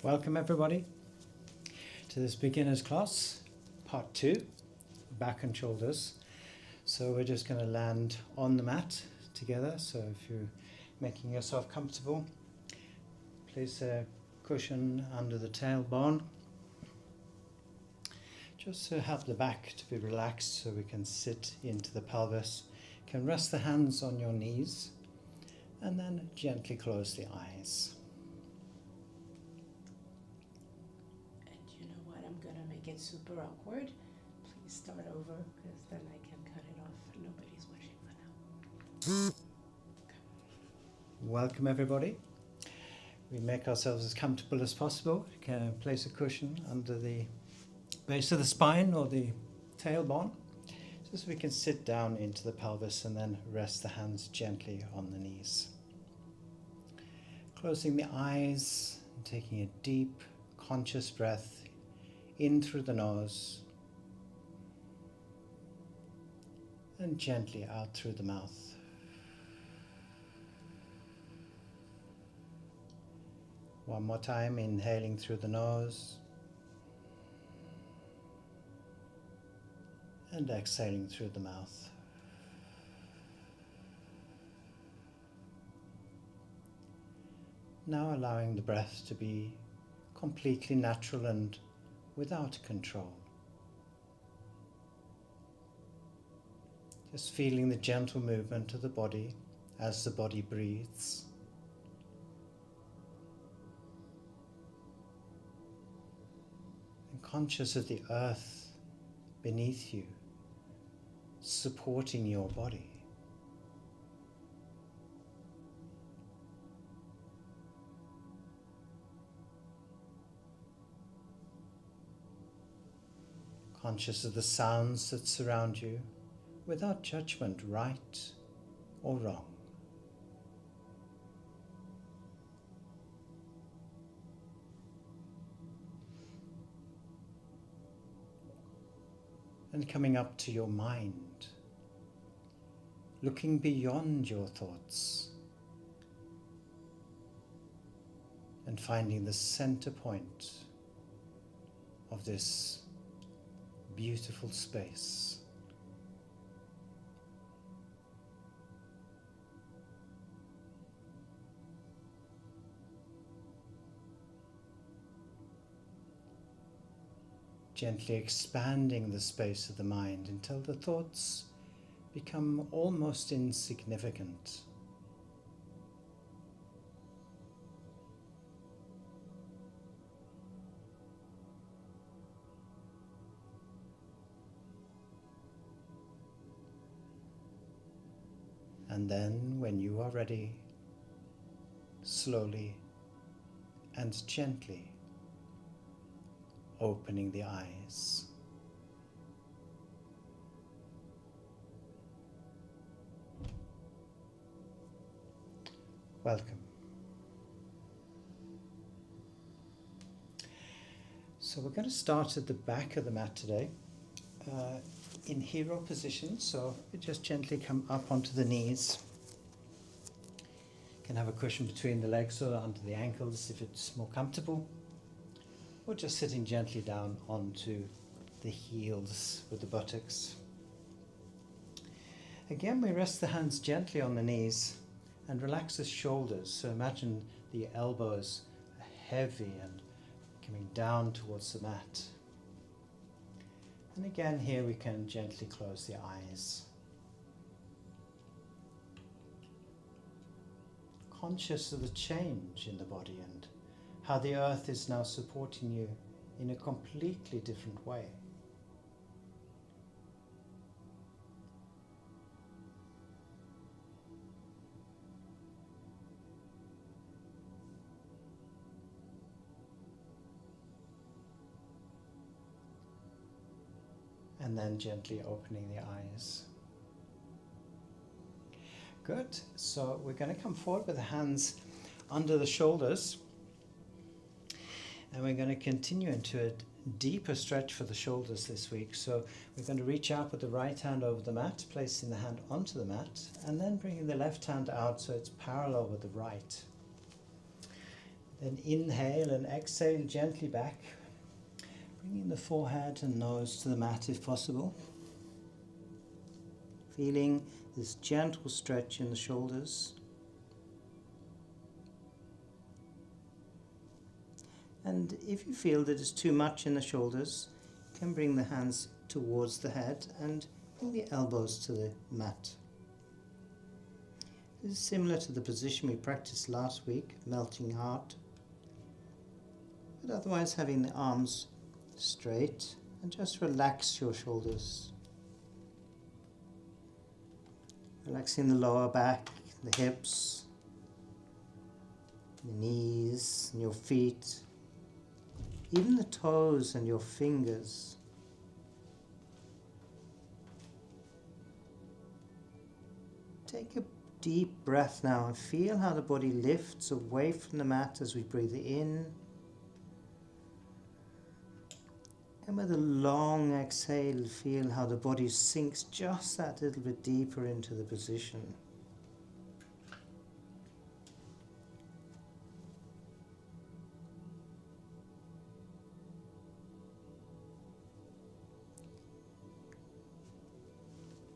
Welcome everybody to this beginner's class, part 2, back and shoulders. So we're just going to land on the mat together. So if you're making yourself comfortable, place a cushion under the tailbone, just to help the back to be relaxed so we can sit into the pelvis. You can rest the hands on your knees and then gently close the eyes. Get super awkward, please start over because then I can cut it off. Nobody's watching for now. Welcome everybody. We make ourselves as comfortable as possible. You can place a cushion under the base of the spine or the tailbone, just so we can sit down into the pelvis and then rest the hands gently on the knees. Closing the eyes and taking a deep, conscious breath in through the nose and gently out through the mouth. One more time, inhaling through the nose and exhaling through the mouth. Now allowing the breath to be completely natural and without control. Just feeling the gentle movement of the body as the body breathes. And conscious of the earth beneath you, supporting your body. Conscious of the sounds that surround you, without judgment, right or wrong. And coming up to your mind, looking beyond your thoughts and finding the center point of this beautiful space. Gently expanding the space of the mind until the thoughts become almost insignificant. And then, when you are ready, slowly and gently opening the eyes. Welcome. So we're going to start at the back of the mat today. In hero position, so you just gently come up onto the knees. You can have a cushion between the legs or under the ankles if it's more comfortable, or just sitting gently down onto the heels with the buttocks. Again, we rest the hands gently on the knees and relax the shoulders. So imagine the elbows are heavy and coming down towards the mat. And again, here we can gently close the eyes. Conscious of the change in the body and how the earth is now supporting you in a completely different way. And then gently opening the eyes. Good. So we're going to come forward with the hands under the shoulders. And we're going to continue into a deeper stretch for the shoulders this week. So we're going to reach out with the right hand over the mat, placing the hand onto the mat, and then bringing the left hand out so it's parallel with the right. Then inhale and exhale gently back, bringing the forehead and nose to the mat if possible. Feeling this gentle stretch in the shoulders. And if you feel that it's too much in the shoulders, you can bring the hands towards the head and bring the elbows to the mat. This is similar to the position we practiced last week, melting heart. But otherwise having the arms straight and just relax your shoulders. Relaxing the lower back, the hips, the knees and your feet, even the toes and your fingers. Take a deep breath now and feel how the body lifts away from the mat as we breathe in. And with a long exhale, feel how the body sinks just that little bit deeper into the position.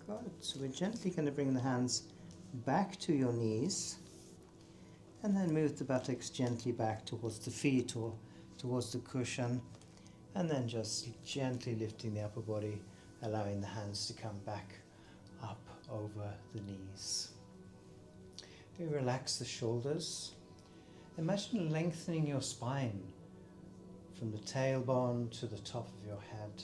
Good. So we're gently going to bring the hands back to your knees and then move the buttocks gently back towards the feet or towards the cushion. And then just gently lifting the upper body, allowing the hands to come back up over the knees. We relax the shoulders. Imagine lengthening your spine from the tailbone to the top of your head.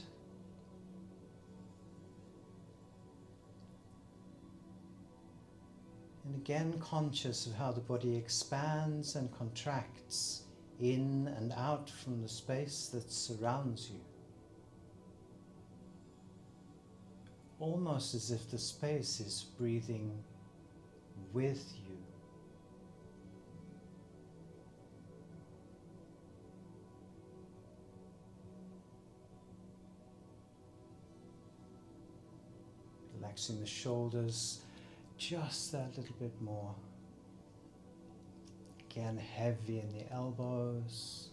And again, conscious of how the body expands and contracts in and out from the space that surrounds you. Almost as if the space is breathing with you. Relaxing the shoulders just that little bit more. Again, heavy in the elbows.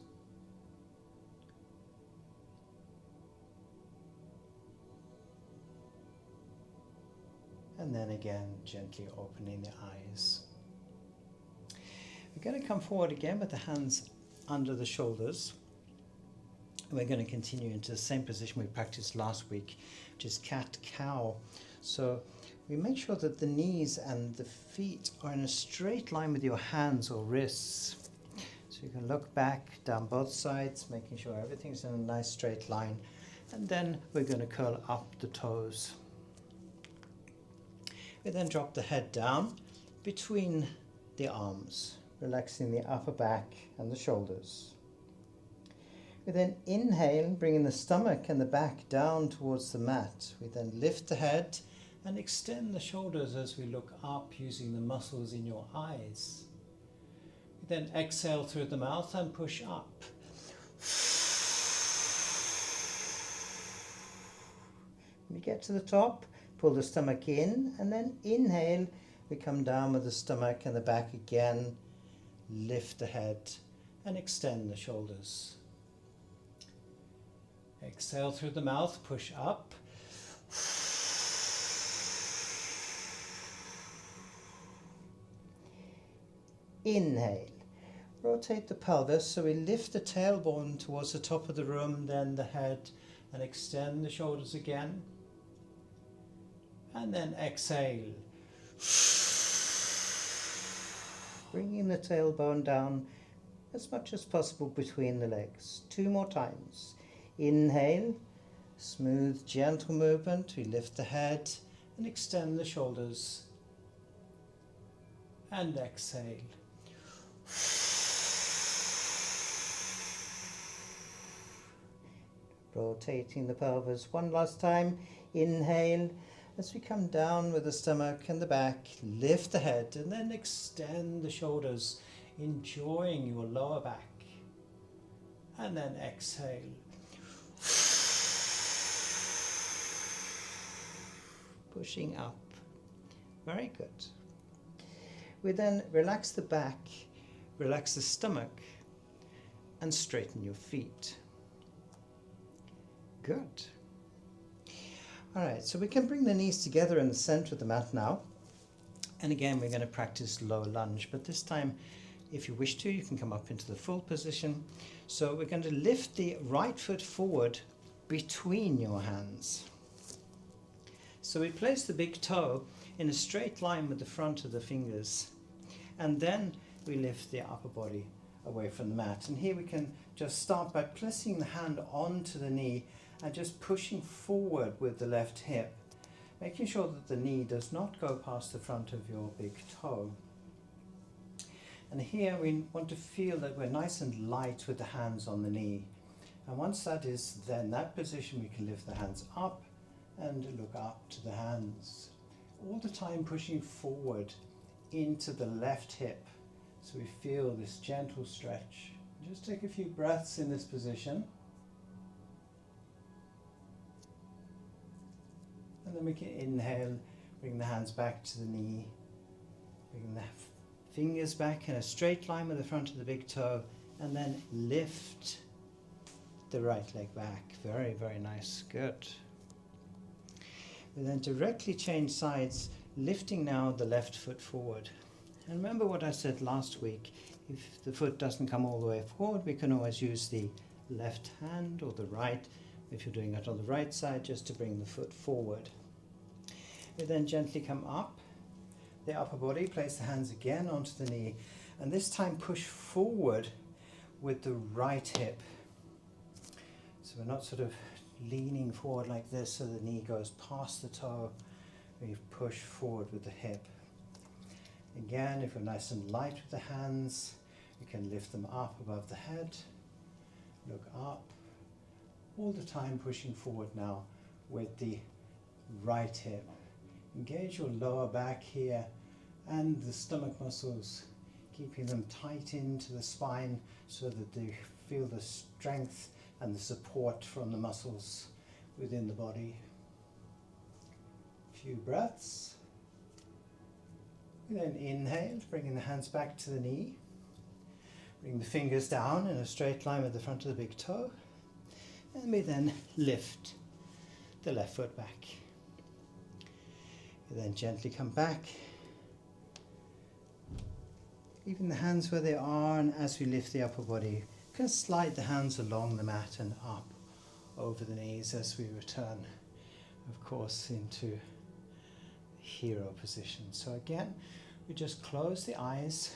And then again, gently opening the eyes. We're going to come forward again with the hands under the shoulders. And we're going to continue into the same position we practiced last week, which is cat-cow. So we make sure that the knees and the feet are in a straight line with your hands or wrists. So you can look back down both sides, making sure everything's in a nice straight line. And then we're going to curl up the toes. We then drop the head down between the arms, relaxing the upper back and the shoulders. We then inhale, bringing the stomach and the back down towards the mat. We then lift the head and extend the shoulders as we look up, using the muscles in your eyes. We then exhale through the mouth and push up. When we get to the top, pull the stomach in, and then inhale. We come down with the stomach and the back again. Lift the head and extend the shoulders. Exhale through the mouth, push up. Inhale. Rotate the pelvis so we lift the tailbone towards the top of the room, then the head, and extend the shoulders again. And then exhale. Bringing the tailbone down as much as possible between the legs. 2 more times. Inhale. Smooth, gentle movement. We lift the head and extend the shoulders. And exhale. Rotating the pelvis one last time. Inhale. As we come down with the stomach and the back, lift the head and then extend the shoulders, enjoying your lower back. And then exhale. Pushing up. Very good. We then relax the back, relax the stomach, and straighten your feet. Good. All right, so we can bring the knees together in the center of the mat now. And again, we're going to practice low lunge, but this time, if you wish to, you can come up into the full position. So we're going to lift the right foot forward between your hands. So we place the big toe in a straight line with the front of the fingers, and then we lift the upper body away from the mat. And here we can just start by placing the hand onto the knee and just pushing forward with the left hip, making sure that the knee does not go past the front of your big toe. And here we want to feel that we're nice and light with the hands on the knee. And once that is then that position, we can lift the hands up and look up to the hands. All the time pushing forward into the left hip. So we feel this gentle stretch. Just take a few breaths in this position. And then we can inhale, bring the hands back to the knee, bring the fingers back in a straight line with the front of the big toe, and then lift the right leg back. Very, very nice. Good. We then directly change sides, lifting now the left foot forward. And remember what I said last week, if the foot doesn't come all the way forward, we can always use the left hand or the right, if you're doing it on the right side, just to bring the foot forward. We then gently come up the upper body, place the hands again onto the knee, and this time push forward with the right hip. So we're not sort of leaning forward like this so the knee goes past the toe. We push forward with the hip. Again, if we're nice and light with the hands, we can lift them up above the head, look up, all the time pushing forward now with the right hip. Engage your lower back here and the stomach muscles, keeping them tight into the spine so that they feel the strength and the support from the muscles within the body. A few breaths. We then inhale, bringing the hands back to the knee. Bring the fingers down in a straight line with the front of the big toe. And we then lift the left foot back. We then gently come back, leaving the hands where they are, and as we lift the upper body, you can slide the hands along the mat and up over the knees as we return, of course, into hero position. So again, we just close the eyes,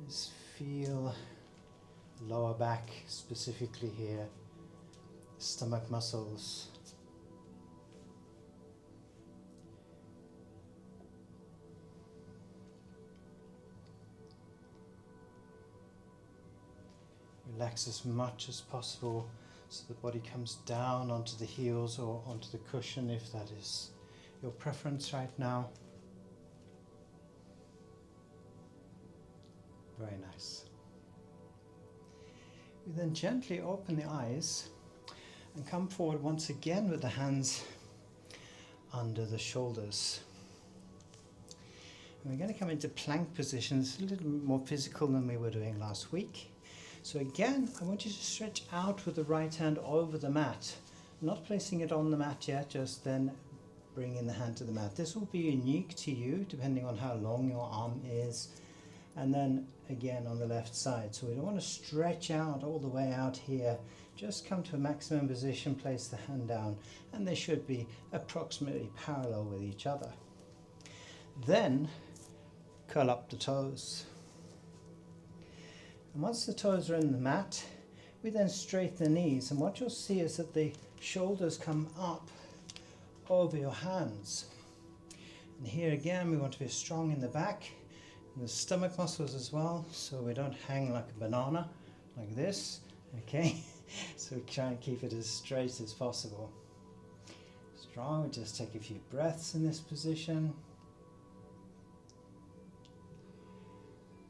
just feel lower back specifically here, stomach muscles. Relax as much as possible so the body comes down onto the heels or onto the cushion if that is your preference right now. Very nice. We then gently open the eyes and come forward once again with the hands under the shoulders. And we're going to come into plank position. It's a little more physical than we were doing last week. So again, I want you to stretch out with the right hand over the mat. Not placing it on the mat yet, just then bringing the hand to the mat. This will be unique to you, depending on how long your arm is. And then again on the left side. So we don't want to stretch out all the way out here. Just come to a maximum position, place the hand down, and they should be approximately parallel with each other. Then curl up the toes. And once the toes are in the mat, we then straighten the knees, and what you'll see is that the shoulders come up over your hands. And here again, we want to be strong in the back, and the stomach muscles as well, so we don't hang like a banana, like this, okay? So we try and keep it as straight as possible. Strong, just take a few breaths in this position.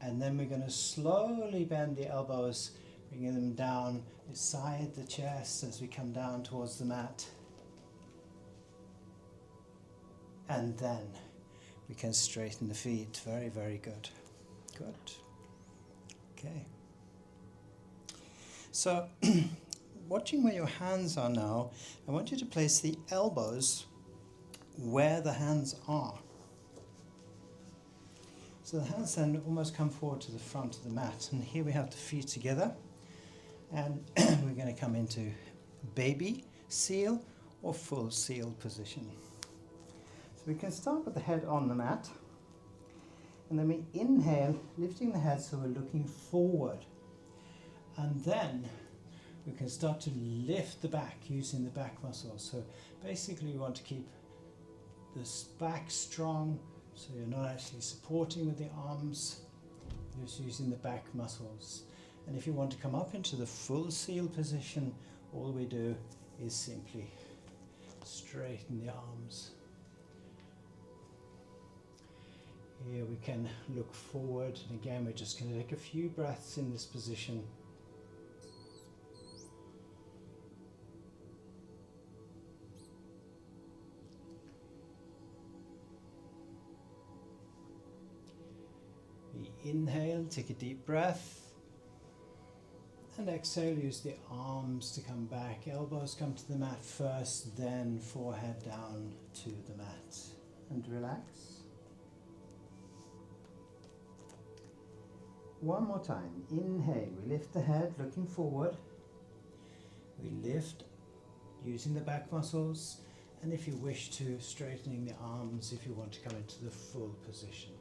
And then we're going to slowly bend the elbows, bringing them down beside the chest as we come down towards the mat. And then we can straighten the feet. Very, very good. Good. Okay. So, watching where your hands are now, I want you to place the elbows where the hands are. So the hands then almost come forward to the front of the mat, and here we have the feet together, and we're going to come into baby seal or full seal position. So we can start with the head on the mat, and then we inhale, lifting the head so we're looking forward, and then we can start to lift the back using the back muscles. So basically we want to keep this back strong, so you're not actually supporting with the arms, you're just using the back muscles. And if you want to come up into the full seal position, all we do is simply straighten the arms. Here we can look forward, and again we're just going to take a few breaths in this position. We inhale, take a deep breath, and exhale, use the arms to come back. Elbows come to the mat first, then forehead down to the mat. And relax. One more time. Inhale, we lift the head, looking forward. We lift using the back muscles, and if you wish to, straightening the arms if you want to come into the full position.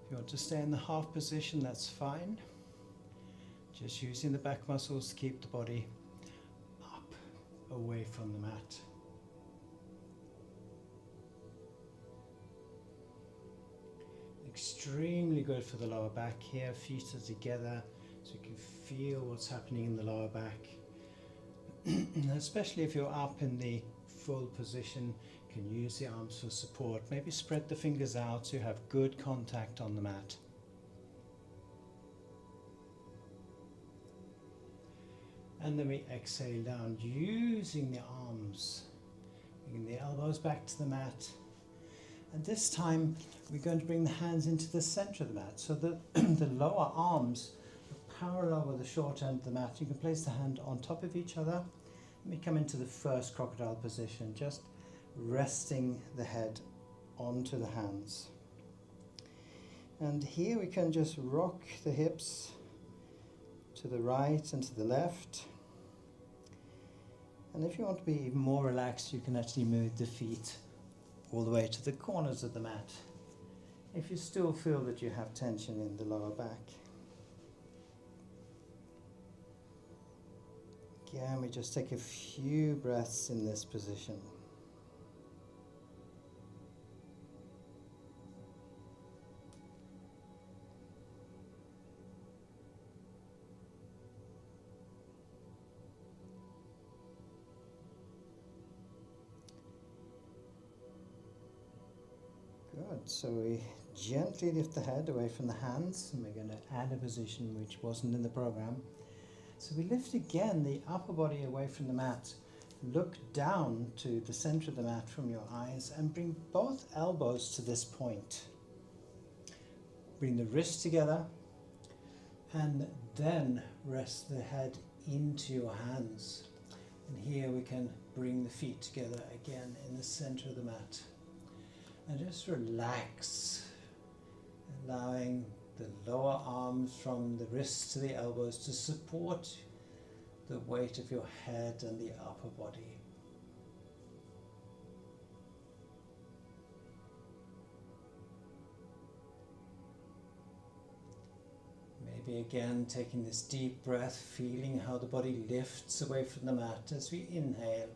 If you want to stay in the half position, that's fine. Just using the back muscles to keep the body up, away from the mat. Extremely good for the lower back here. Feet are together so you can feel what's happening in the lower back. Especially if you're up in the full position, you can use the arms for support. Maybe spread the fingers out so you have good contact on the mat. And then we exhale down using the arms, bringing the elbows back to the mat. And this time we're going to bring the hands into the center of the mat, so that the lower arms are parallel with the short end of the mat. You can place the hand on top of each other. And we come into the first crocodile position, just resting the head onto the hands. And here we can just rock the hips to the right and to the left. And if you want to be even more relaxed, you can actually move the feet all the way to the corners of the mat, if you still feel that you have tension in the lower back. Again, we just take a few breaths in this position. Good, so we gently lift the head away from the hands, and we're going to add a position which wasn't in the program. So we lift again the upper body away from the mat, look down to the center of the mat from your eyes, and bring both elbows to this point. Bring the wrists together, and then rest the head into your hands. And here we can bring the feet together again in the center of the mat. And just relax, allowing the lower arms from the wrists to the elbows to support the weight of your head and the upper body. Maybe again taking this deep breath, feeling how the body lifts away from the mat as we inhale.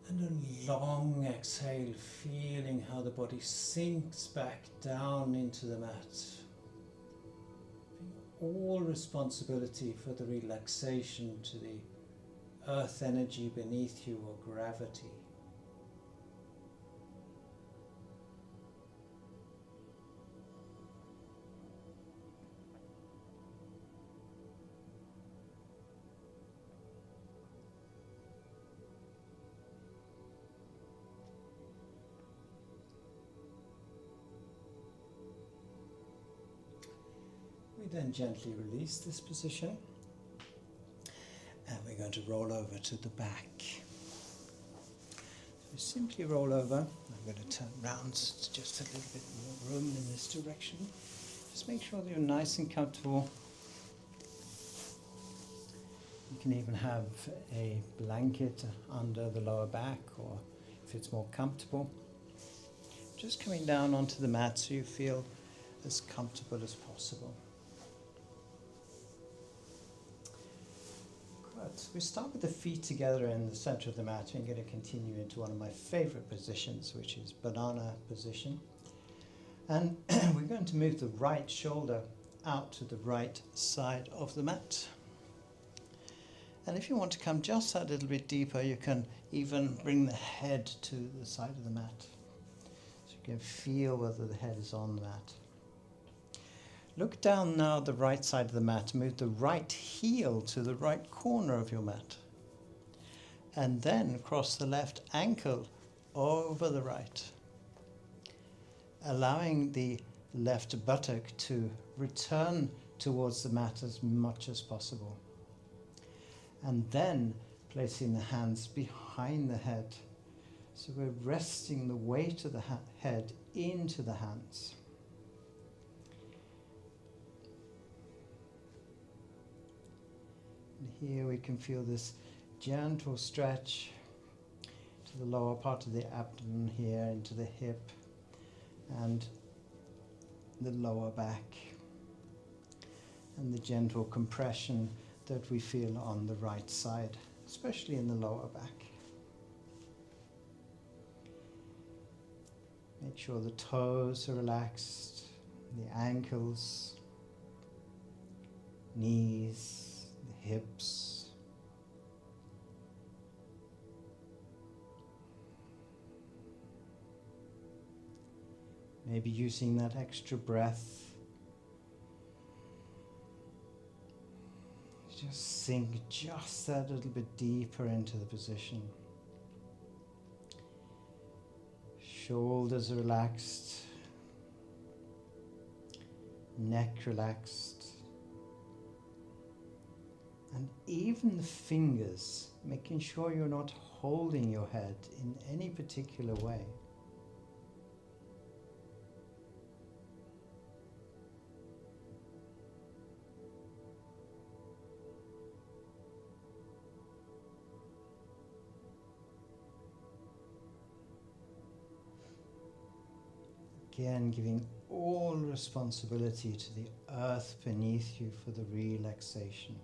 And a long exhale, feeling how the body sinks back down into the mat. All responsibility for the relaxation to the earth energy beneath you, or gravity. Then gently release this position. And we're going to roll over to the back. So simply roll over. I'm going to turn round to just a little bit more room in this direction. Just make sure that you're nice and comfortable. You can even have a blanket under the lower back, or if it's more comfortable, just coming down onto the mat so you feel as comfortable as possible. Good. We start with the feet together in the center of the mat. I'm going to continue into one of my favorite positions, which is banana position. And we're going to move the right shoulder out to the right side of the mat. And if you want to come just a little bit deeper, you can even bring the head to the side of the mat. So you can feel whether the head is on the mat. Look down now the right side of the mat. Move the right heel to the right corner of your mat. And then cross the left ankle over the right, allowing the left buttock to return towards the mat as much as possible. And then placing the hands behind the head. So we're resting the weight of the head into the hands. And here we can feel this gentle stretch to the lower part of the abdomen here, into the hip and the lower back, and the gentle compression that we feel on the right side, especially in the lower back. Make sure the toes are relaxed, the ankles, knees, the hips. Maybe using that extra breath, just sink just that little bit deeper into the position. Shoulders are relaxed, neck relaxed, and even the fingers, making sure you're not holding your head in any particular way. Again, giving all responsibility to the earth beneath you for the relaxation.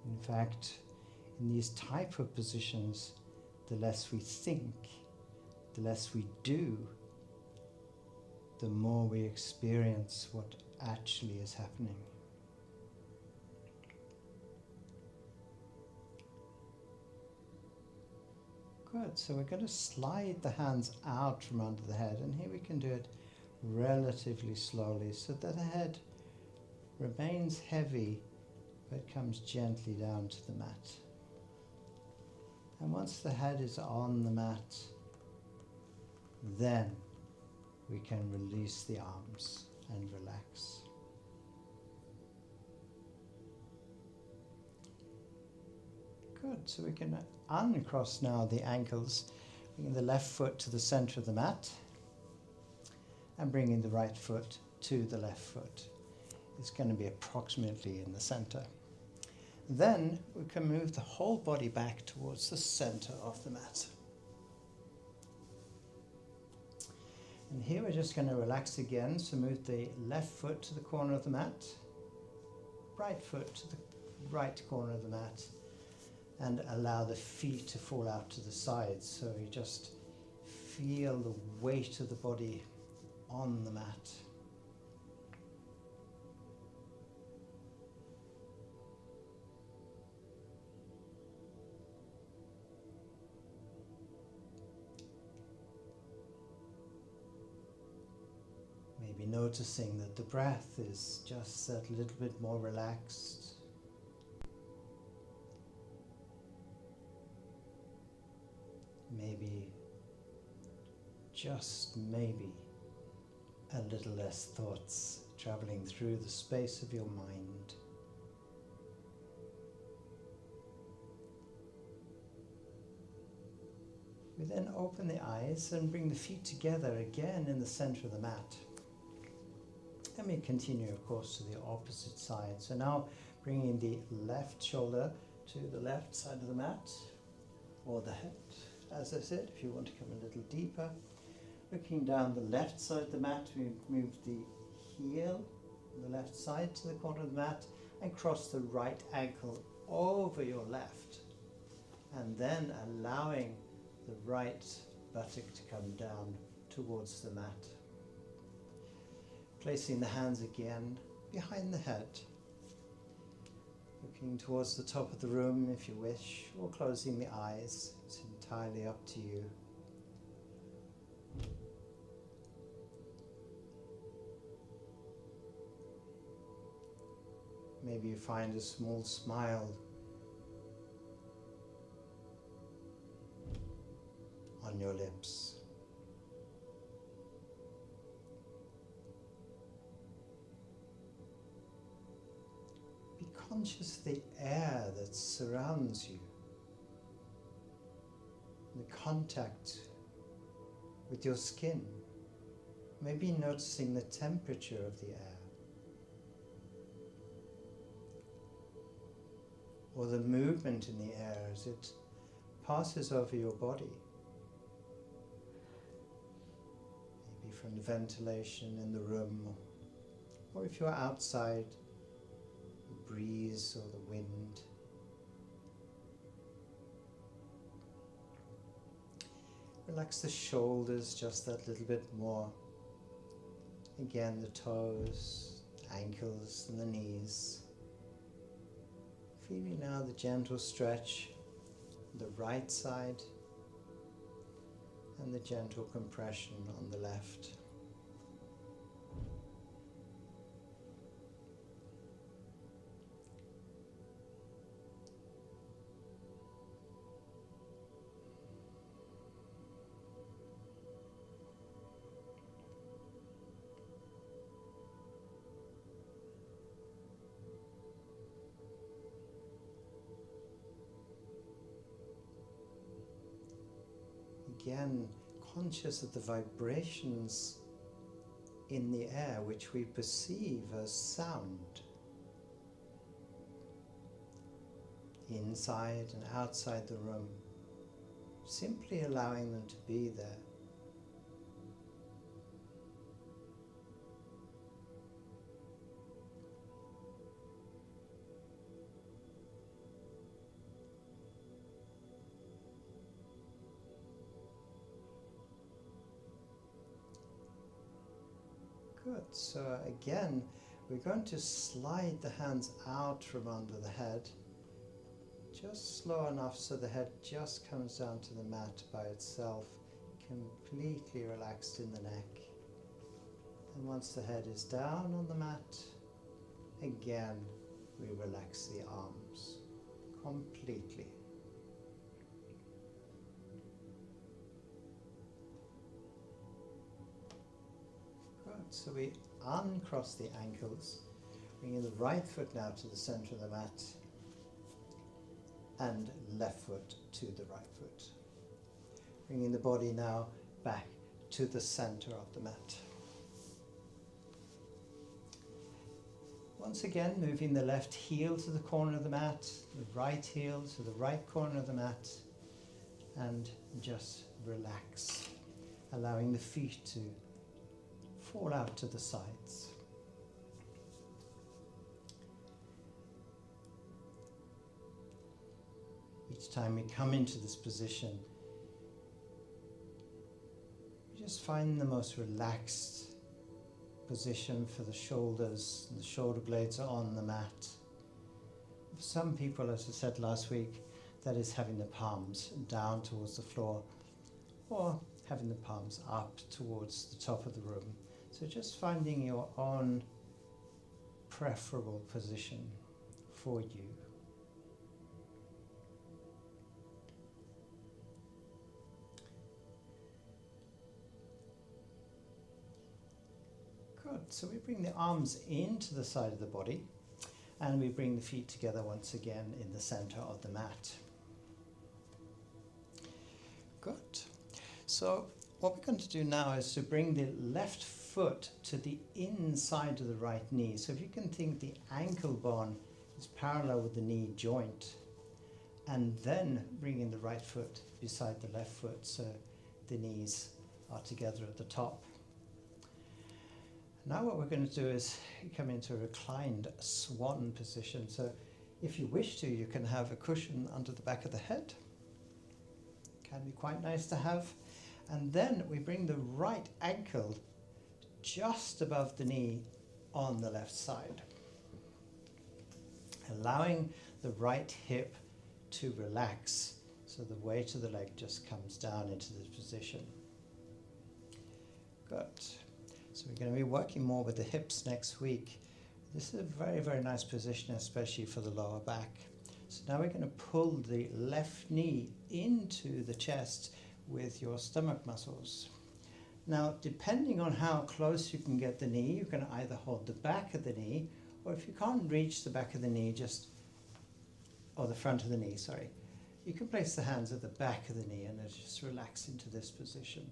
In fact, in these type of positions, the less we think, the less we do, the more we experience what actually is happening. Good, so we're going to slide the hands out from under the head, and here we can do it relatively slowly so that the head remains heavy but comes gently down to the mat. And once the head is on the mat, then we can release the arms and relax. Good, so we can uncross now the ankles, bringing the left foot to the center of the mat and bringing the right foot to the left foot. It's going to be approximately in the center. Then we can move the whole body back towards the center of the mat. And here we're just going to relax again, so move the left foot to the corner of the mat, right foot to the right corner of the mat, and allow the feet to fall out to the sides, so you just feel the weight of the body on the mat. Maybe Maybe noticing that the breath is just that little bit more relaxed. Maybe, just maybe, a little less thoughts traveling through the space of your mind. We then open the eyes and bring the feet together again in the center of the mat. And we continue, of course, to the opposite side. So now bringing the left shoulder to the left side of the mat, or the head, as I said, if you want to come a little deeper. Looking down the left side of the mat, we move the heel on the left side to the corner of the mat and cross the right ankle over your left. And then allowing the right buttock to come down towards the mat. Placing the hands again behind the head. Looking towards the top of the room if you wish, or closing the eyes. It's entirely up to you. Maybe you find a small smile on your lips. Be conscious of the air that surrounds you, the contact with your skin. Maybe noticing the temperature of the air, or the movement in the air as it passes over your body. Maybe from the ventilation in the room, or if you're outside, the breeze or the wind. Relax the shoulders just that little bit more. Again, the toes, ankles and the knees. Feeling now the gentle stretch on the right side and the gentle compression on the left. Again, conscious of the vibrations in the air which we perceive as sound, inside and outside the room, simply allowing them to be there. Good. So again, we're going to slide the hands out from under the head, just slow enough so the head just comes down to the mat by itself, completely relaxed in the neck. And once the head is down on the mat, again, we relax the arms completely. So we uncross the ankles, bringing the right foot now to the center of the mat and left foot to the right foot. Bringing the body now back to the center of the mat. Once again, moving the left heel to the corner of the mat, the right heel to the right corner of the mat, and just relax, allowing the feet to fall out to the sides. Each time we come into this position, we just find the most relaxed position for the shoulders, and the shoulder blades are on the mat. For some people, as I said last week, that is having the palms down towards the floor, or having the palms up towards the top of the room. So just finding your own preferable position for you. Good. So we bring the arms into the side of the body and we bring the feet together once again in the center of the mat. Good. So what we're going to do now is to bring the left foot to the inside of the right knee. So if you can think the ankle bone is parallel with the knee joint, and then bringing the right foot beside the left foot so the knees are together at the top. Now what we're going to do is come into a reclined swan position. So if you wish to, you can have a cushion under the back of the head. Can be quite nice to have. And then we bring the right ankle just above the knee on the left side, allowing the right hip to relax so the weight of the leg just comes down into this position. Good. So we're going to be working more with the hips next week. This is a very, very nice position, especially for the lower back. So now we're going to pull the left knee into the chest with your stomach muscles. Now, depending on how close you can get the knee, you can either hold the back of the knee, or if you can't reach the back of the knee, or the front of the knee, sorry, you can place the hands at the back of the knee and just relax into this position.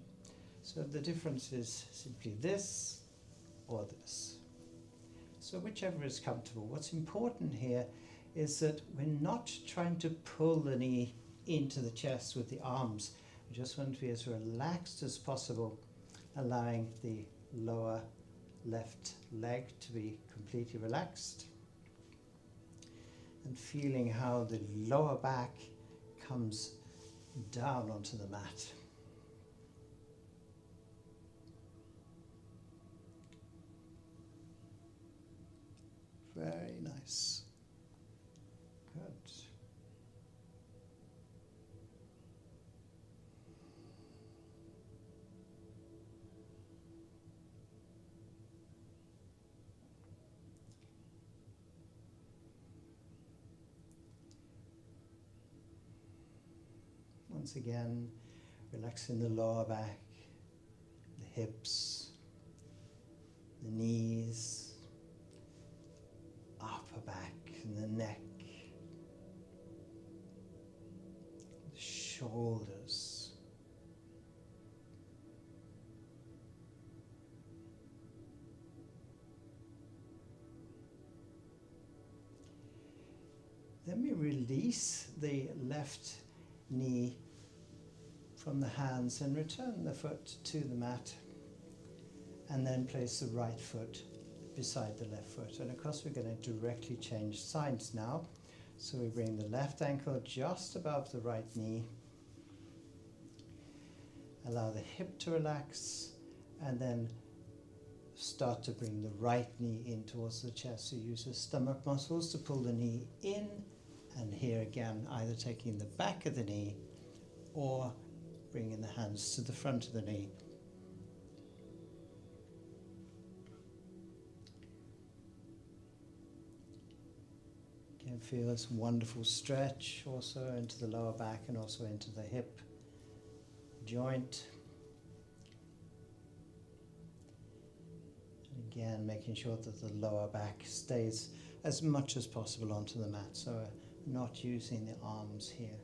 So the difference is simply this or this. So whichever is comfortable. What's important here is that we're not trying to pull the knee into the chest with the arms. We just want to be as relaxed as possible, allowing the lower left leg to be completely relaxed and feeling how the lower back comes down onto the mat. Very nice. Good. Once again, relaxing the lower back, the hips, the knees, upper back and the neck, the shoulders, then we release the left knee from the hands and return the foot to the mat, and then place the right foot beside the left foot. And of course we're going to directly change sides now. So we bring the left ankle just above the right knee, allow the hip to relax, and then start to bring the right knee in towards the chest. So use the stomach muscles to pull the knee in, and here again either taking the back of the knee or bringing the hands to the front of the knee. Again, feel this wonderful stretch also into the lower back and also into the hip joint. And again, making sure that the lower back stays as much as possible onto the mat, so not using the arms here.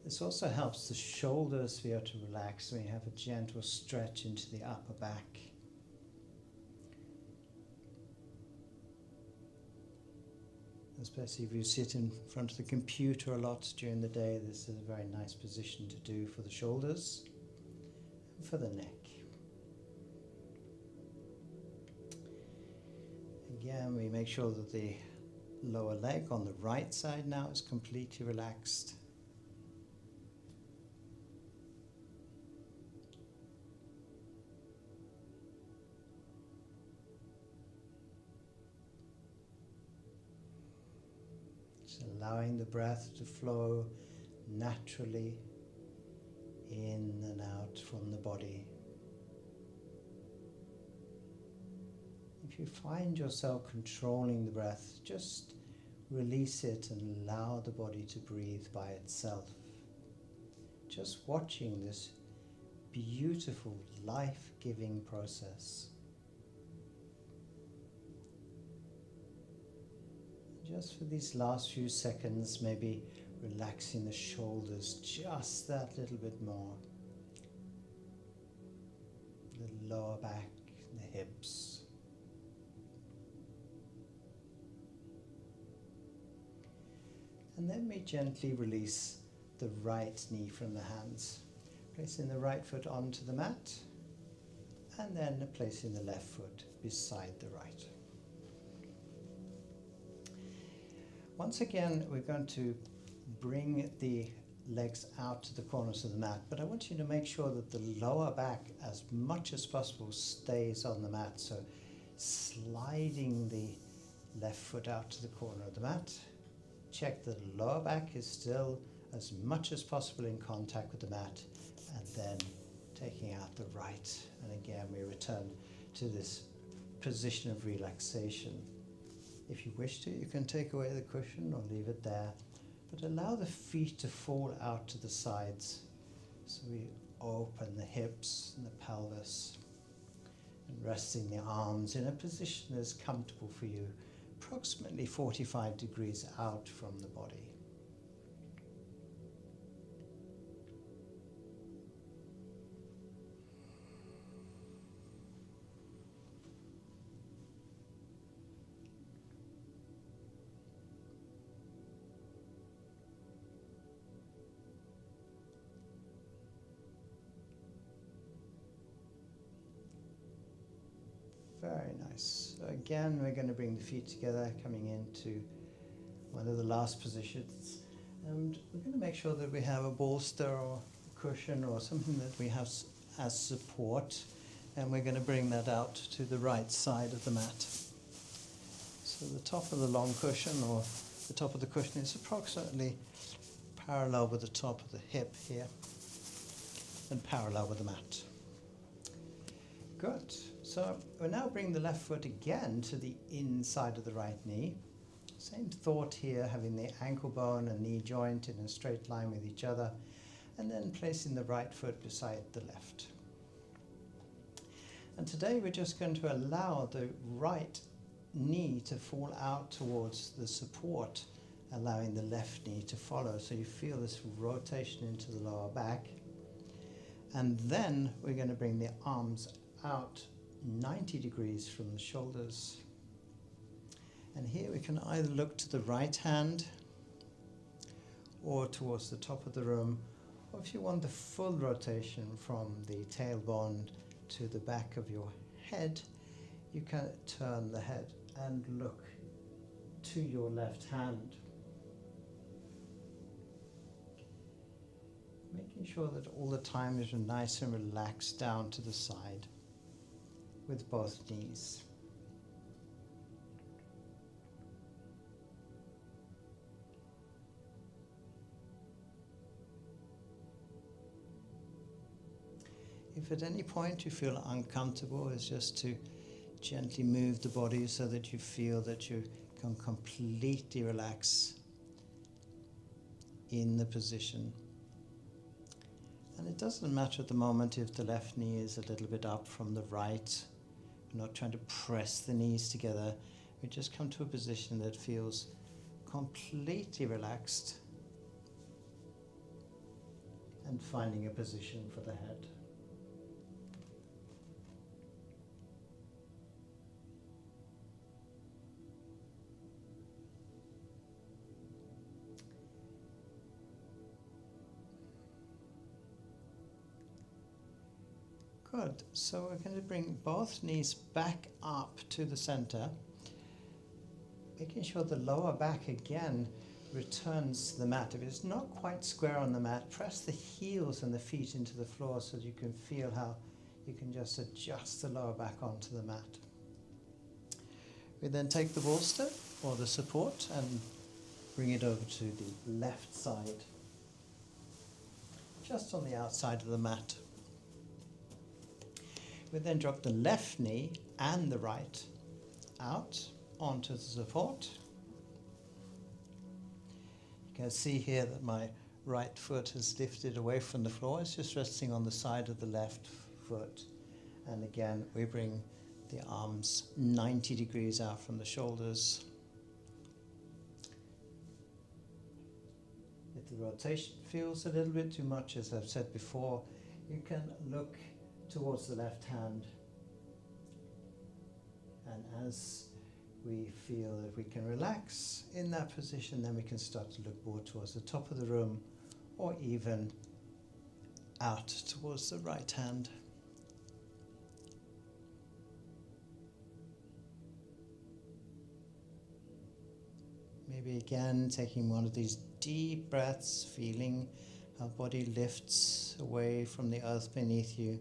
This also helps the shoulders to be able to relax, so you have a gentle stretch into the upper back. Especially if you sit in front of the computer a lot during the day, this is a very nice position to do for the shoulders and for the neck. Again, we make sure that the lower leg on the right side now is completely relaxed. Allowing the breath to flow naturally in and out from the body. If you find yourself controlling the breath, just release it and allow the body to breathe by itself. Just watching this beautiful, life-giving process. Just for these last few seconds, maybe relaxing the shoulders just that little bit more. The lower back, the hips. And then we gently release the right knee from the hands, placing the right foot onto the mat, and then placing the left foot beside the right. Once again, we're going to bring the legs out to the corners of the mat, but I want you to make sure that the lower back, as much as possible, stays on the mat. So sliding the left foot out to the corner of the mat. Check that the lower back is still as much as possible in contact with the mat, and then taking out the right. And again, we return to this position of relaxation. If you wish to, you can take away the cushion or leave it there, but allow the feet to fall out to the sides. So we open the hips and the pelvis, and resting the arms in a position that's comfortable for you, approximately 45 degrees out from the body. Very nice. So again, we're going to bring the feet together, coming into one of the last positions. And we're going to make sure that we have a bolster or a cushion or something that we have as support. And we're going to bring that out to the right side of the mat. So the top of the long cushion, or the top of the cushion, is approximately parallel with the top of the hip here, and parallel with the mat. Good. So we'll now bring the left foot again to the inside of the right knee. Same thought here, having the ankle bone and knee joint in a straight line with each other, and then placing the right foot beside the left. And today we're just going to allow the right knee to fall out towards the support, allowing the left knee to follow. So you feel this rotation into the lower back. And then we're going to bring the arms out 90 degrees from the shoulders. And here we can either look to the right hand or towards the top of the room, or if you want the full rotation from the tailbone to the back of your head, you can turn the head and look to your left hand. Making sure that all the time is nice and relaxed down to the side with both knees. If at any point you feel uncomfortable, it's just to gently move the body so that you feel that you can completely relax in the position. And it doesn't matter at the moment if the left knee is a little bit up from the right. We're not trying to press the knees together. We just come to a position that feels completely relaxed, and finding a position for the head. Good. So we're going to bring both knees back up to the center, making sure the lower back again returns to the mat. If it's not quite square on the mat, press the heels and the feet into the floor so that you can feel how you can just adjust the lower back onto the mat. We then take the bolster or the support and bring it over to the left side, just on the outside of the mat. We then drop the left knee and the right out onto the support. You can see here that my right foot is lifted away from the floor. It's just resting on the side of the left foot. And again, we bring the arms 90 degrees out from the shoulders. If the rotation feels a little bit too much, as I've said before, you can look towards the left hand. And as we feel that we can relax in that position, then we can start to look more towards the top of the room or even out towards the right hand. Maybe again taking one of these deep breaths, feeling how body lifts away from the earth beneath you.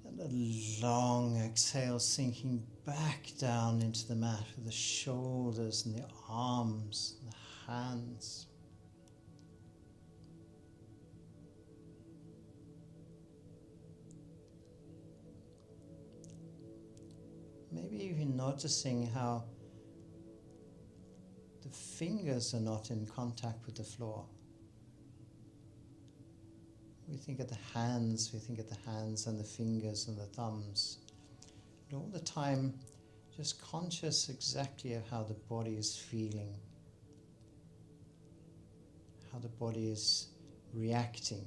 And a long exhale, sinking back down into the mat with the shoulders and the arms and the hands. Maybe even noticing how the fingers are not in contact with the floor. We think of the hands and the fingers and the thumbs. And all the time, just conscious exactly of how the body is feeling, how the body is reacting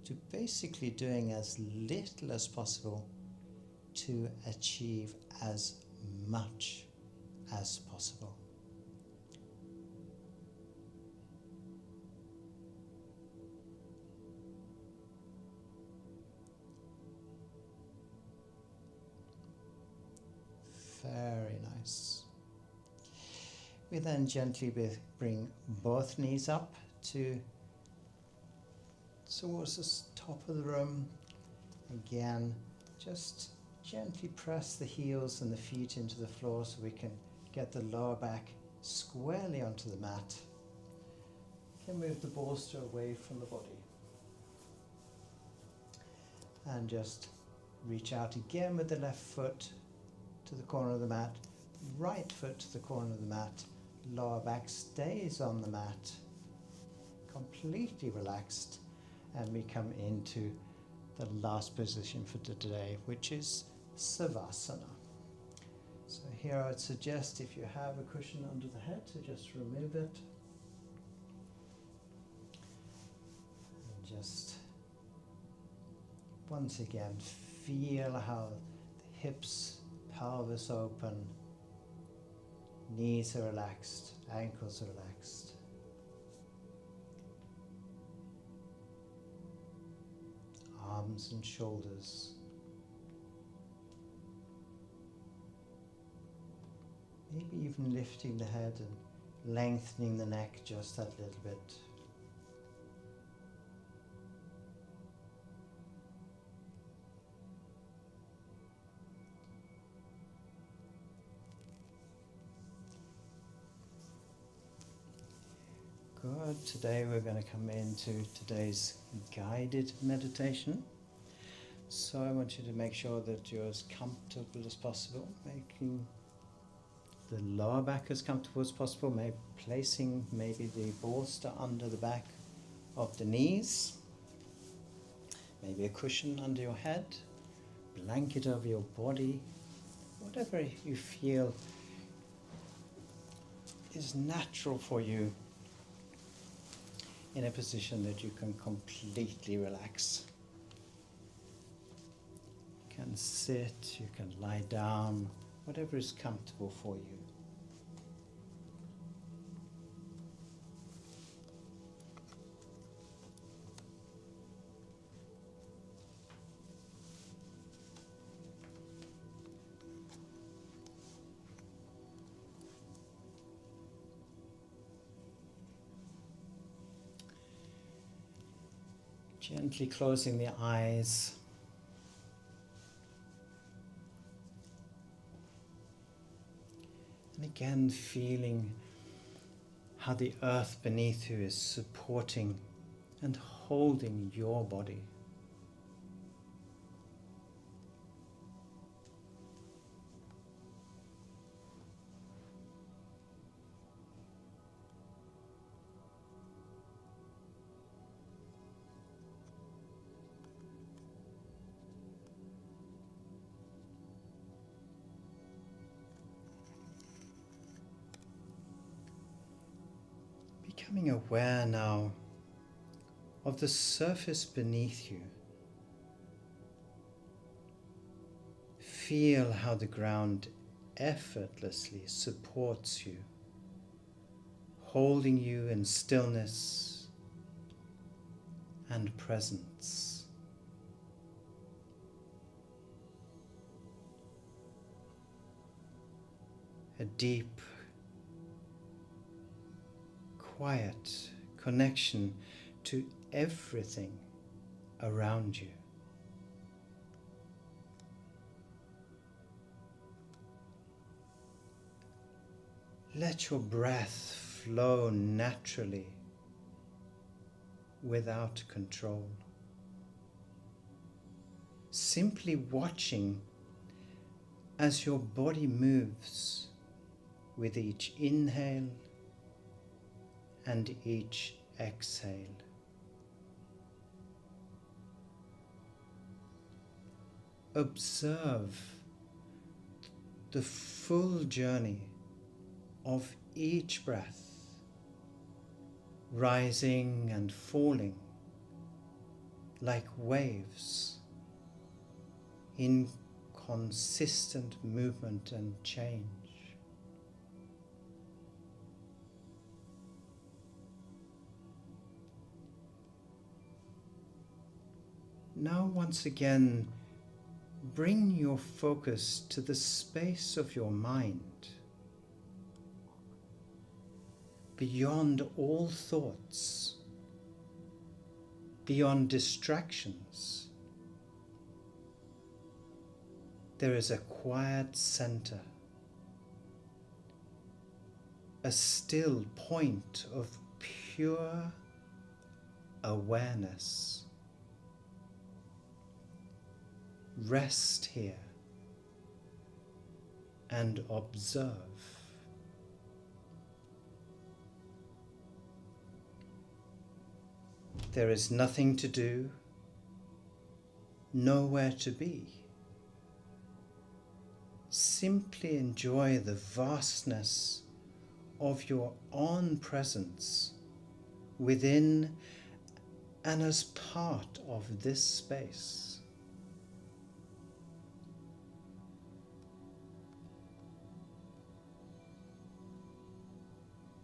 to basically doing as little as possible to achieve as much as possible. Very nice. We then gently bring both knees up towards the top of the room. Again, just gently press the heels and the feet into the floor so we can get the lower back squarely onto the mat. You can move the bolster away from the body. And just reach out again with the left foot to the corner of the mat, right foot to the corner of the mat, lower back stays on the mat, completely relaxed, and we come into the last position for today, which is Savasana. So here I would suggest, if you have a cushion under the head, to just remove it and just once again feel how the hips, pelvis open, knees are relaxed, ankles are relaxed. Arms and shoulders. Maybe even lifting the head and lengthening the neck just that little bit. Good. Today we're going to come into today's guided meditation. So I want you to make sure that you're as comfortable as possible, making the lower back as comfortable as possible, placing maybe the bolster under the back of the knees, maybe a cushion under your head, blanket over your body, whatever you feel is natural for you in a position that you can completely relax. You can sit, you can lie down, whatever is comfortable for you. Gently closing the eyes. And again feeling how the earth beneath you is supporting and holding your body. Becoming aware now of the surface beneath you. Feel how the ground effortlessly supports you, holding you in stillness and presence. A deep, quiet connection to everything around you. Let your breath flow naturally without control. Simply watching as your body moves with each inhale and each exhale. Observe the full journey of each breath, rising and falling like waves in consistent movement and change. Now once again, bring your focus to the space of your mind, beyond all thoughts, beyond distractions. There is a quiet center, a still point of pure awareness. Rest here and observe. There is nothing to do, nowhere to be. Simply enjoy the vastness of your own presence within and as part of this space.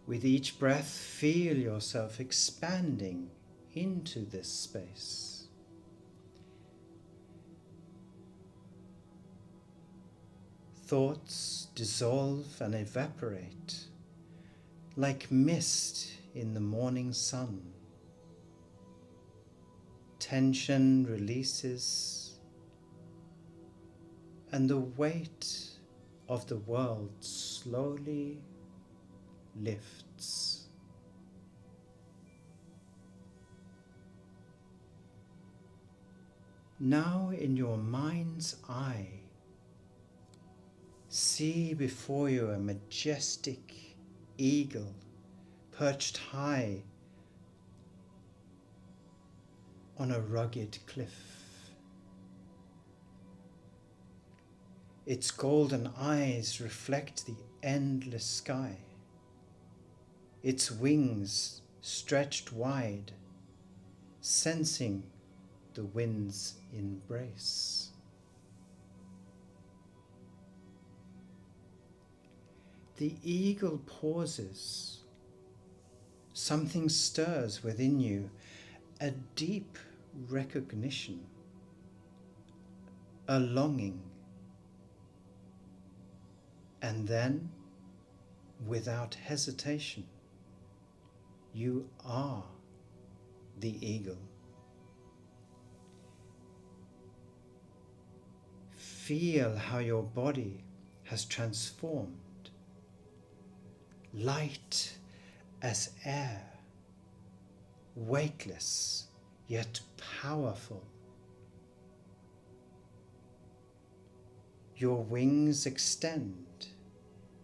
With each breath, feel yourself expanding into this space. Thoughts dissolve and evaporate like mist in the morning sun. Tension releases, and the weight of the world slowly lifts. Now in your mind's eye, see before you a majestic eagle perched high on a rugged cliff. Its golden eyes reflect the endless sky. Its wings stretched wide, sensing the wind's embrace. The eagle pauses. Something stirs within you, a deep recognition, a longing. And then, without hesitation, you are the eagle. Feel how your body has transformed. Light as air, weightless yet powerful. Your wings extend,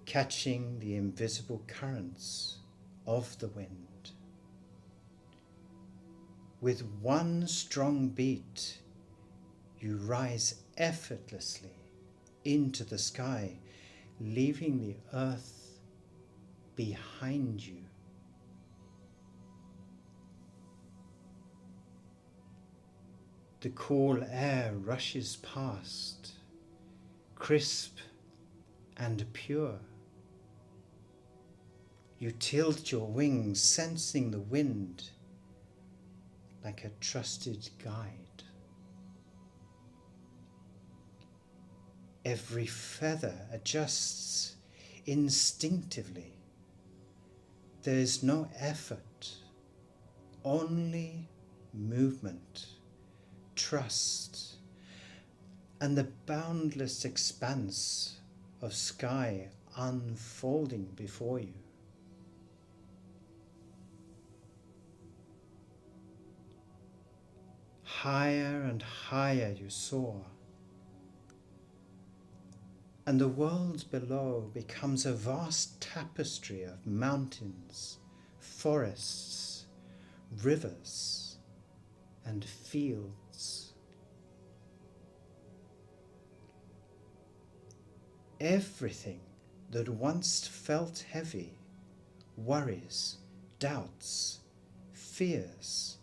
catching the invisible currents of the wind. With one strong beat, you rise effortlessly into the sky, leaving the earth behind you. The cool air rushes past, crisp and pure. You tilt your wings, sensing the wind like a trusted guide. Every feather adjusts instinctively. There is no effort, only movement, trust, and the boundless expanse of sky unfolding before you. Higher and higher you soar, and the world below becomes a vast tapestry of mountains, forests, rivers, and fields. Everything that once felt heavy, worries, doubts, fears,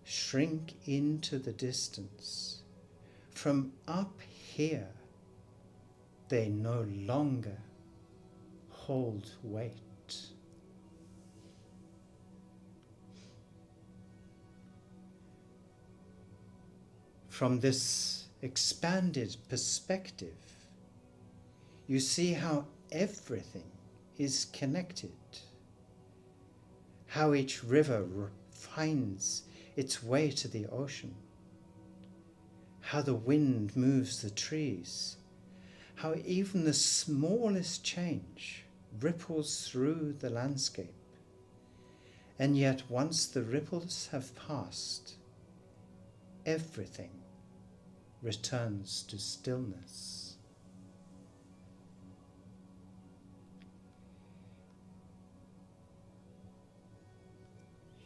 shrink into the distance. From up here, they no longer hold weight. From this expanded perspective, you see how everything is connected, how each river finds its way to the ocean, how the wind moves the trees, how even the smallest change ripples through the landscape. And yet once the ripples have passed, everything returns to stillness.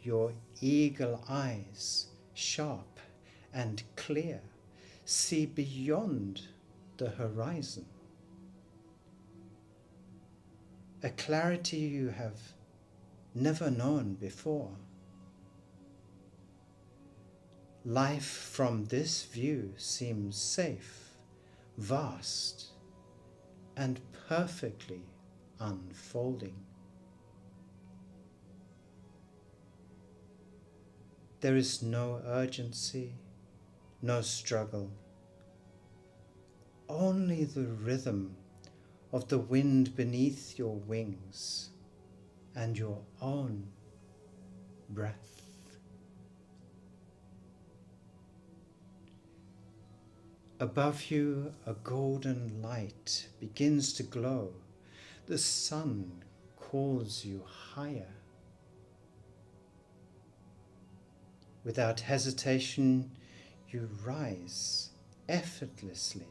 Your eagle eyes, sharp and clear, see beyond the horizon. A clarity you have never known before. Life from this view seems safe, vast, and perfectly unfolding. There is no urgency, no struggle, only the rhythm of the wind beneath your wings and your own breath. Above you, a golden light begins to glow. The sun calls you higher. Without hesitation, you rise effortlessly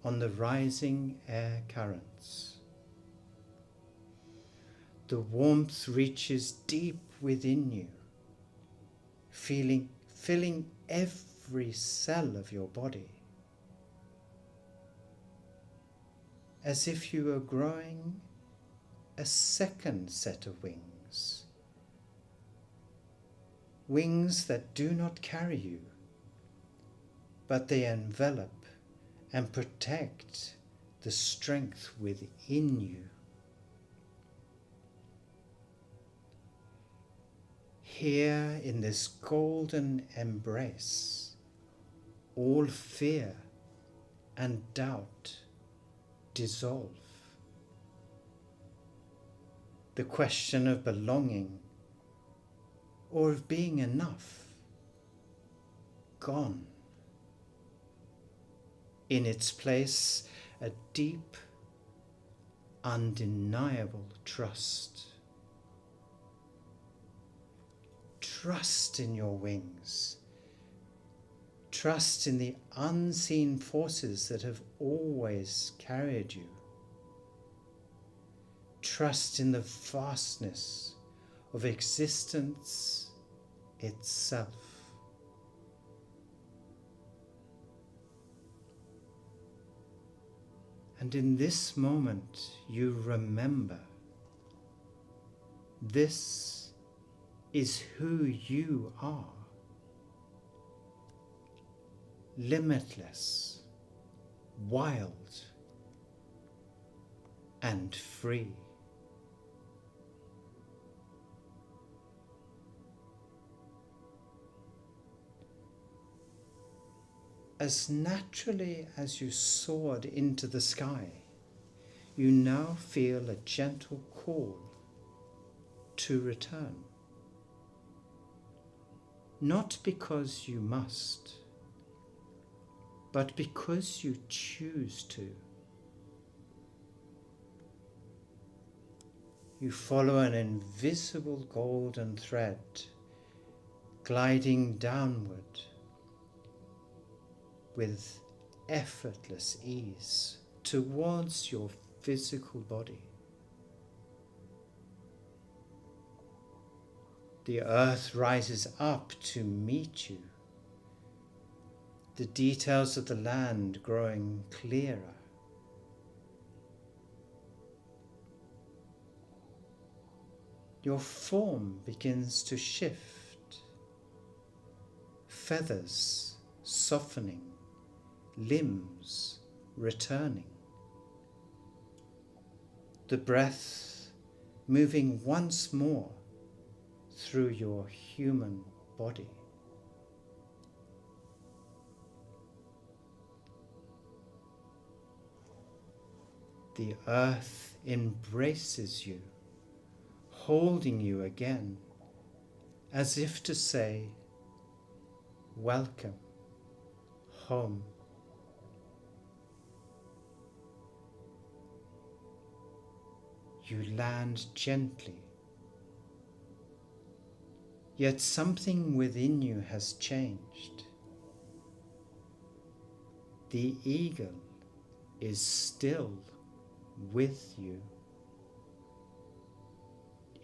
on the rising air currents. The warmth reaches deep within you, filling every cell of your body, as if you were growing a second set of wings. Wings that do not carry you, but they envelop and protect the strength within you. Here in this golden embrace, all fear and doubt dissolve. The question of belonging or of being enough, gone. In its place, a deep, undeniable trust. Trust in your wings. Trust in the unseen forces that have always carried you. Trust in the vastness of existence itself. And in this moment, you remember, this is who you are. limitless, wild, and free. As naturally as you soared into the sky, you now feel a gentle call to return. Not because you must, but because you choose to. You follow an invisible golden thread gliding downward with effortless ease towards your physical body. The earth rises up to meet you, the details of the land growing clearer. Your form begins to shift, feathers softening, limbs returning. The breath moving once more through your human body. The earth embraces you, holding you again, as if to say, welcome home. You land gently, yet something within you has changed. The eagle is still with you.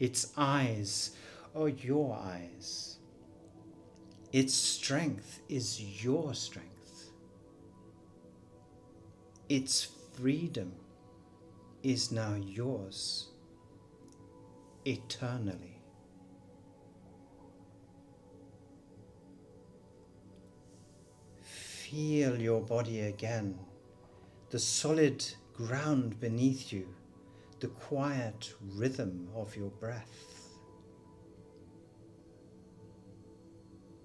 Its eyes are your eyes. Its strength is your strength. Its freedom is now yours eternally. Feel your body again, the solid ground beneath you, the quiet rhythm of your breath.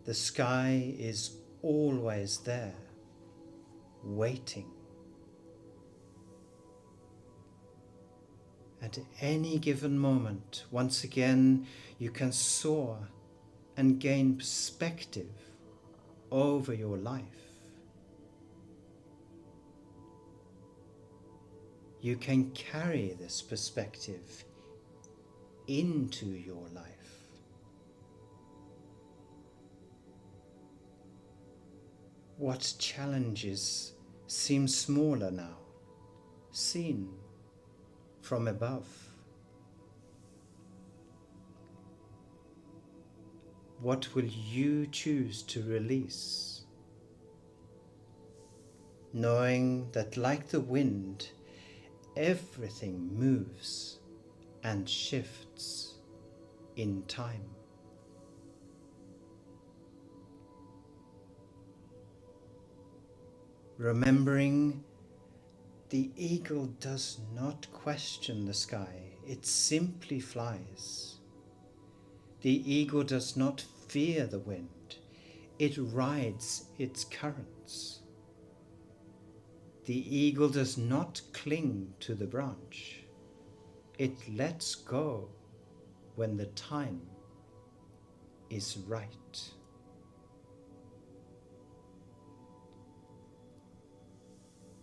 The sky is always there, waiting. At any given moment, once again, you can soar and gain perspective over your life. You can carry this perspective into your life. What challenges seem smaller now, seen from above? What will you choose to release? Knowing that, like the wind, everything moves and shifts in time. Remembering the eagle does not question the sky, it simply flies. The eagle does not fear the wind, it rides its currents. The eagle does not cling to the branch, it lets go when the time is right.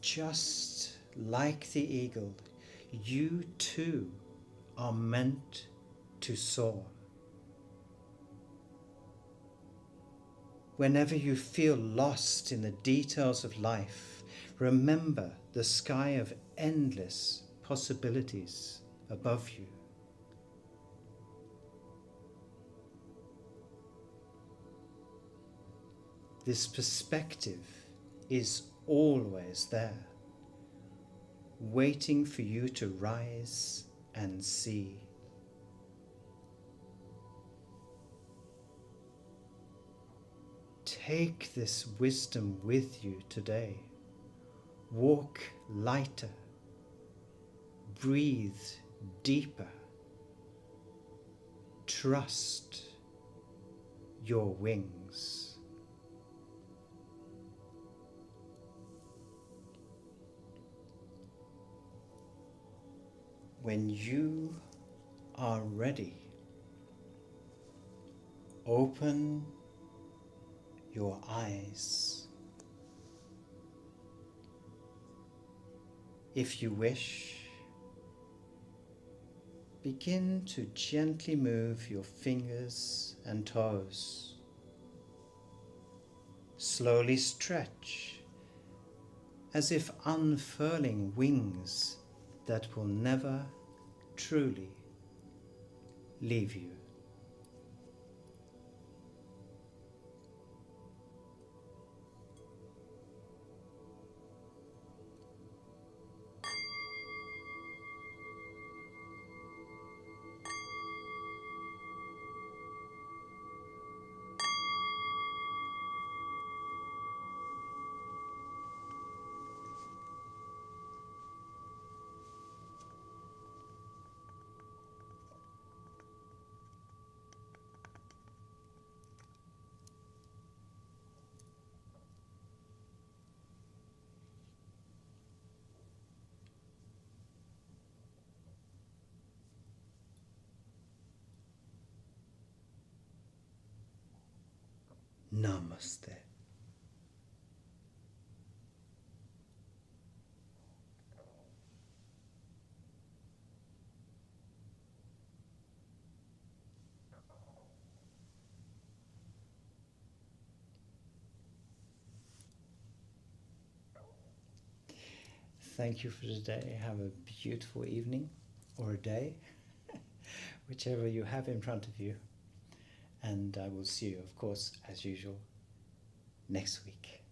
Just like the eagle, you too are meant to soar. Whenever you feel lost in the details of life, remember the sky of endless possibilities above you. This perspective is always there, waiting for you to rise and see. take this wisdom with you today. Walk lighter. Breathe deeper. Trust your wings. When you are ready, open your eyes. If you wish, begin to gently move your fingers and toes. Slowly stretch, as if unfurling wings that will never truly leave you. Namaste. Thank you for today. Have a beautiful evening or a day, whichever you have in front of you. And I will see you, of course, as usual, next week.